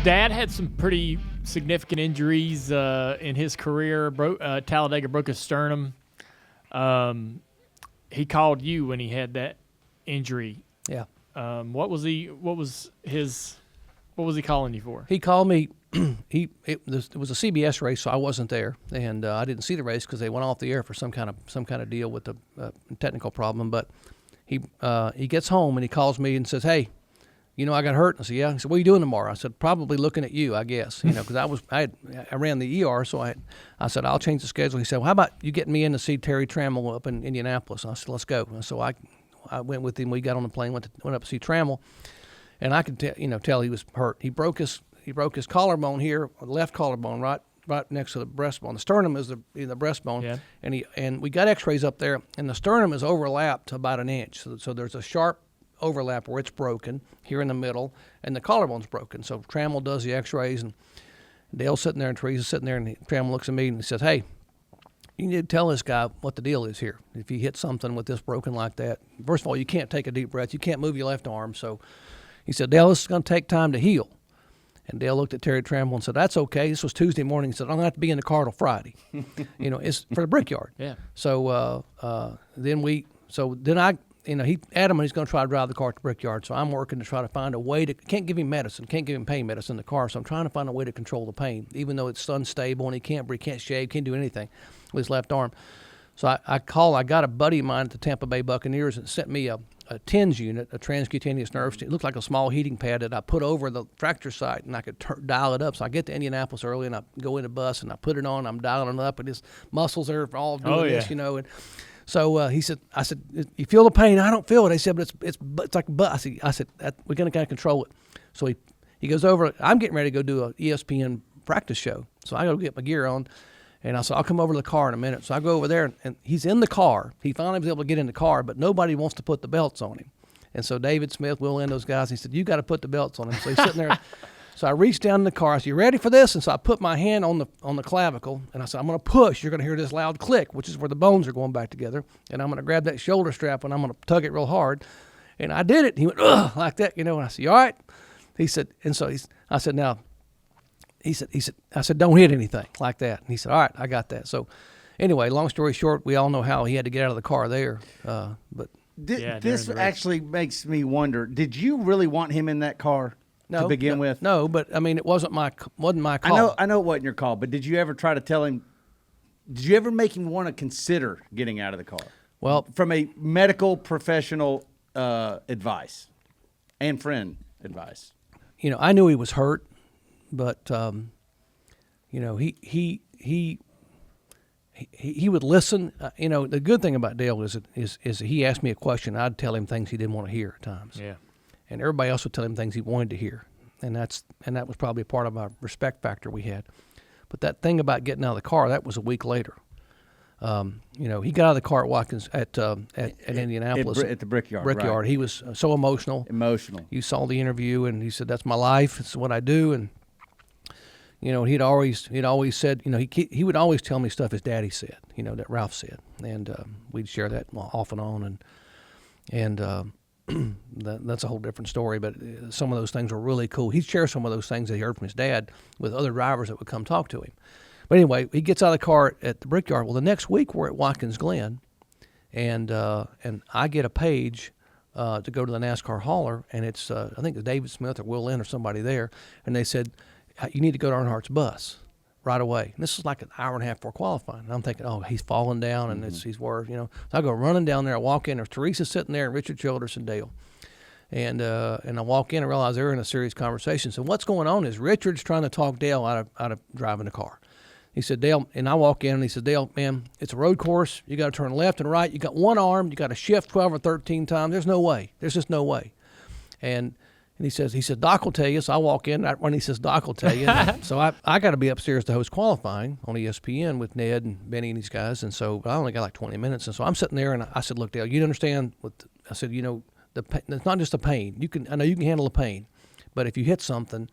Dad had some pretty significant injuries in his career. Talladega broke his sternum. He called you when he had that injury. Yeah. What was he calling you for? He called me. It was a CBS race, so I wasn't there, and I didn't see the race because they went off the air for some kind of deal with a technical problem. But he gets home and he calls me and says, "Hey, I got hurt." I said, "Yeah." He said, "What are you doing tomorrow?" I said, "Probably looking at you, I guess." Because I ran the ER, so I said, "I'll change the schedule." He said, "Well, how about you getting me in to see Terry Trammell up in Indianapolis?" I said, "Let's go." And so I went with him. We got on the plane, went up to see Trammell, and I could tell he was hurt. He broke his collarbone here, left collarbone, right next to the breastbone. The sternum is the breastbone, yeah. And we got X-rays up there, and the sternum is overlapped to about an inch. So there's a sharp overlap where it's broken here in the middle, and the collarbone's broken. So Trammell does the X-rays, and Dale's sitting there, and Teresa's sitting there, and Trammell looks at me and he says, "Hey, you need to tell this guy what the deal is here. If you hit something with this broken like that, first of all, you can't take a deep breath. You can't move your left arm." So he said, "Dale, this is going to take time to heal." And Dale looked at Terry Trammell and said, "That's okay." This was Tuesday morning. He said, "I'm going to have to be in the car till Friday." It's for the Brickyard. Yeah. So then I he adamant he's going to try to drive the car to the Brickyard. So I'm working to try to find a way to, can't give him medicine, can't give him pain medicine in the car. So I'm trying to find a way to control the pain, even though it's unstable and he can't breathe, can't shave, can't do anything with his left arm. So I got a buddy of mine at the Tampa Bay Buccaneers and sent me a TENS unit, a transcutaneous nerve stimulator. It looked like a small heating pad that I put over the fracture site, and I could dial it up. So I get to Indianapolis early, and I go in the bus, and I put it on. I'm dialing it up, and his muscles are all doing this, And so I said, "You feel the pain?" "I don't feel it." He said, "But it's like a butt." I said, "We're going to kind of control it." So he goes over. I'm getting ready to go do a ESPN practice show. So I go get my gear on. And I said, "I'll come over to the car in a minute." So I go over there, and he's in the car. He finally was able to get in the car, but nobody wants to put the belts on him. And so David Smith, Will Lynn, those guys, he said, "You got to put the belts on him." So he's sitting there. So I reached down in the car. I said, "You ready for this?" And so I put my hand on the clavicle, and I said, "I'm going to push. You're going to hear this loud click, which is where the bones are going back together. And I'm going to grab that shoulder strap, and I'm going to tug it real hard." And I did it. He went, "Ugh," like that, And I said, "You all right?" He said, and so I said, "Now," He said, I said, "Don't hit anything like that." And he said, "All right, I got that." So anyway, long story short, we all know how he had to get out of the car there. But this actually makes me wonder, did you really want him in that car to begin with? No, but I mean, it wasn't my call. I know it wasn't your call, but did you ever try to tell him, did you ever make him want to consider getting out of the car? Well, from a medical professional advice and friend advice. I knew he was hurt. But he would listen. The good thing about Dale is he asked me a question. I'd tell him things he didn't want to hear at times. Yeah. And everybody else would tell him things he wanted to hear, and that was probably a part of our respect factor we had. But that thing about getting out of the car, that was a week later. He got out of the car at Watkins at Indianapolis at the Brickyard. Brickyard. Right. He was so emotional. You saw the interview, and he said, "That's my life. It's what I do." And he'd always said, he would always tell me stuff his daddy said, that Ralph said, and we'd share that off and on, and that's a whole different story. But some of those things were really cool. He'd share some of those things that he heard from his dad with other drivers that would come talk to him. But anyway, he gets out of the car at the Brickyard. Well, the next week we're at Watkins Glen, and I get a page to go to the NASCAR hauler, and it's I think it's David Smith or Will Lynn or somebody there, and they said, "You need to go to Earnhardt's bus right away." And this is like an hour and a half before qualifying. And I'm thinking, "Oh, he's falling down, and he's worse." So I go running down there. I walk in. There's Teresa sitting there, and Richard Childress and Dale. And I walk in and realize they're in a serious conversation. So what's going on is Richard's trying to talk Dale out of driving the car. He said, "Dale," and I walk in, and he said, "Dale, man, it's a road course. You got to turn left and right. You got one arm. You got to shift 12 or 13 times. There's no way. There's just no way." And he said, "Doc will tell you." So I walk in when he says, "Doc will tell you." So I got to be upstairs to host qualifying on ESPN with Ned and Benny and these guys. And so I only got like 20 minutes. And so I'm sitting there, and I said, "Look, Dale, you understand I said, it's not just the pain. I know you can handle the pain, but if you hit something,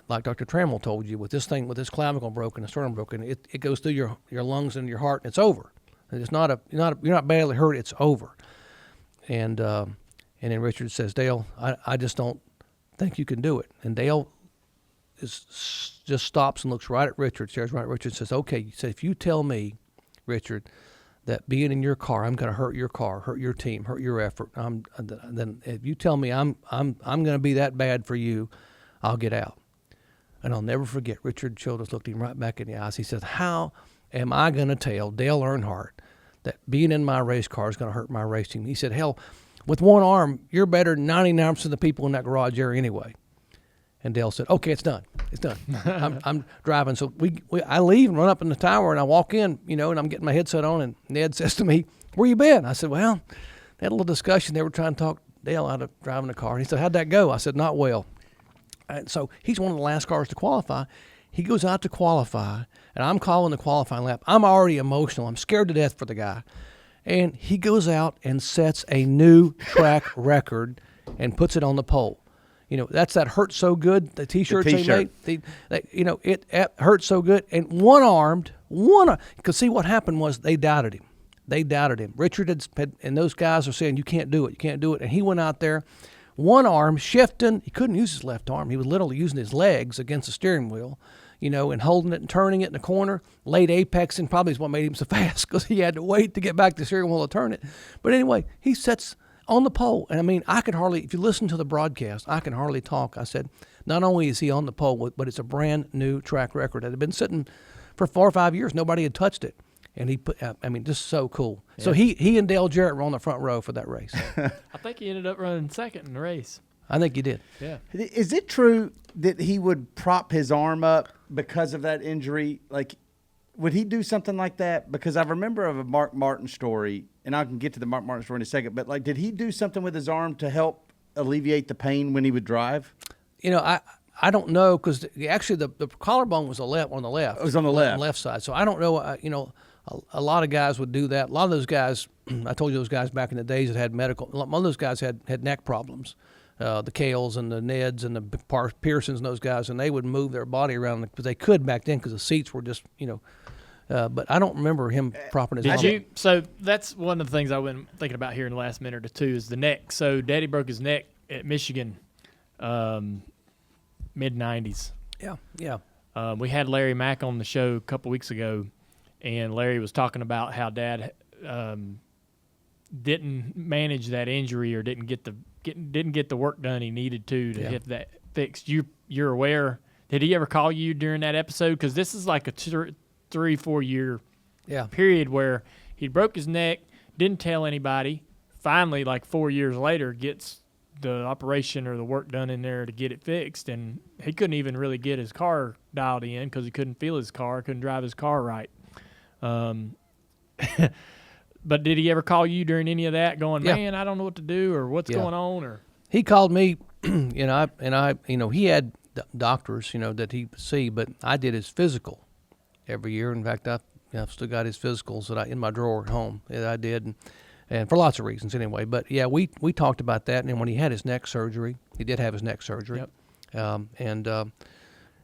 like Dr. Trammell told you, with this clavicle broken, the sternum broken, it goes through your lungs and your heart, and it's over. And it's not you're not badly hurt. It's over." And then Richard says, "Dale, I just don't think you can do it." And Dale just stops and looks right at Richard, stares right at Richard, and says, "Okay," he said, "if you tell me, Richard, that being in your car, I'm going to hurt your car, hurt your team, hurt your effort, then if you tell me I'm going to be that bad for you, I'll get out." And I'll never forget, Richard Childress looked him right back in the eyes. He said, "How am I going to tell Dale Earnhardt that being in my race car is going to hurt my race team?" He said, "Hell, with one arm, you're better than 99% of the people in that garage area anyway." And Dale said, "Okay, it's done. It's done." I'm driving. So I leave and run up in the tower, and I walk in, and I'm getting my headset on, and Ned says to me, "Where you been?" I said, "Well, they had a little discussion. They were trying to talk Dale out of driving the car." And he said, "How'd that go?" I said, "Not well." And so he's one of the last cars to qualify. He goes out to qualify, and I'm calling the qualifying lap. I'm already emotional. I'm scared to death for the guy. And he goes out and sets a new track record and puts it on the pole. That's that "Hurt So Good," the T-shirts they made. It hurt so good. And one-armed, because see what happened was they doubted him. Richard and those guys are saying, "You can't do it, you can't do it." And he went out there, one arm, shifting. He couldn't use his left arm. He was literally using his legs against the steering wheel, and holding it and turning it in the corner. Late apexing probably is what made him so fast, because he had to wait to get back to the steering wheel to turn it. But anyway, he sets on the pole. And I mean, I could hardly, if you listen to the broadcast, I can hardly talk. I said, not only is he on the pole, but it's a brand new track record. It had been sitting for 4 or 5 years. Nobody had touched it. And he put, just so cool. Yeah. So he and Dale Jarrett were on the front row for that race. I think he ended up running second in the race. I think he did. Yeah. Is it true that he would prop his arm up because of that injury? Like, would he do something like that? Because I remember of a Mark Martin story, and I can get to the Mark Martin story in a second, but did he do something with his arm to help alleviate the pain when he would drive? I don't know, because actually the collarbone was on the left. It was on the left side. So I don't know. A lot of guys would do that. A lot of those guys, I told you those guys back in the days that had medical. A lot of those guys had neck problems. The Kales and the Neds and the Pearsons and those guys, and they would move their body around because they could back then, because the seats were just but I don't remember him propping his arm. So that's one of the things I've been thinking about here in the last minute or two is the neck. So Daddy broke his neck at Michigan, mid-'90s. Yeah. We had Larry Mack on the show a couple weeks ago, and Larry was talking about how Dad didn't manage that injury, or didn't get the work done he needed to get that fixed. You're aware? Did he ever call you during that episode? Because this is like a 3-4 year period where he broke his neck, didn't tell anybody. Finally, like 4 years later, gets the operation or the work done in there to get it fixed, and he couldn't even really get his car dialed in because he couldn't feel his car, couldn't drive his car right. But did he ever call you during any of that, going, "Man, I don't know what to do," or "What's going on"? Or he called me, he had doctors, that he would see, but I did his physical every year. In fact, I've still got his physicals in my drawer at home that I did, and for lots of reasons anyway. But yeah, we talked about that, and when he had his neck surgery, he did have his neck surgery, and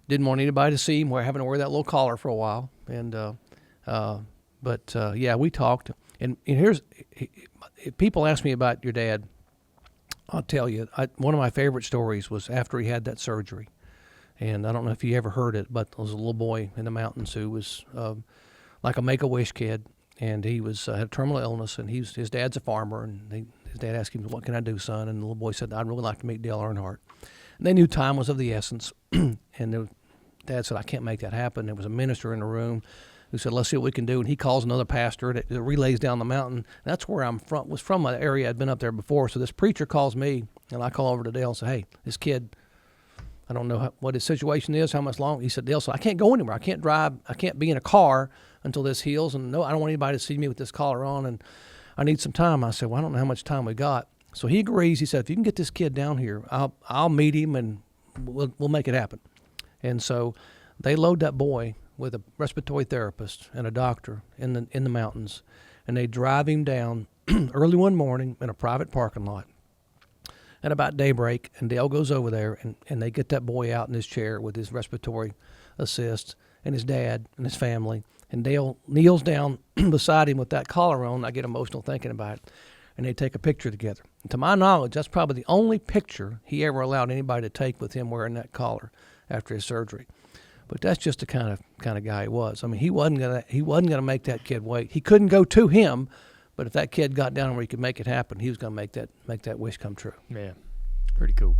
didn't want anybody to see him having to wear that little collar for a while, and we talked. And here's, if people ask me about your dad, I'll tell you, one of my favorite stories was after he had that surgery. And I don't know if you ever heard it, but there was a little boy in the mountains who was like a Make-A-Wish kid, and he had a terminal illness, and his dad's a farmer, and his dad asked him, "What can I do, son?" And the little boy said, "I'd really like to meet Dale Earnhardt." And they knew time was of the essence, and Dad said, "I can't make that happen." There was a minister in the room who said, "Let's see what we can do." And he calls another pastor that relays down the mountain. And that's where I'm from. Was from an area I'd been up there before. So this preacher calls me, and I call over to Dale and say, "Hey, this kid, I don't know what his situation is, how much longer." He said, "Dale, so I can't go anywhere. I can't drive. I can't be in a car until this heals. And no, I don't want anybody to see me with this collar on. And I need some time." I said, "Well, I don't know how much time we got." So he agrees. He said, "If you can get this kid down here, I'll meet him, and we'll make it happen." And so they load that boy with a respiratory therapist and a doctor in the mountains, and they drive him down early one morning in a private parking lot at about daybreak, and Dale goes over there, and they get that boy out in his chair with his respiratory assist, and his dad and his family, and Dale kneels down beside him with that collar on. I get emotional thinking about it, and they take a picture together. And to my knowledge, that's probably the only picture he ever allowed anybody to take with him wearing that collar. after his surgery. But that's just the kind of guy he was. I mean, he wasn't gonna make that kid wait. He couldn't go to him, but if that kid got down where he could make it happen, he was gonna make that wish come true. Yeah, pretty cool.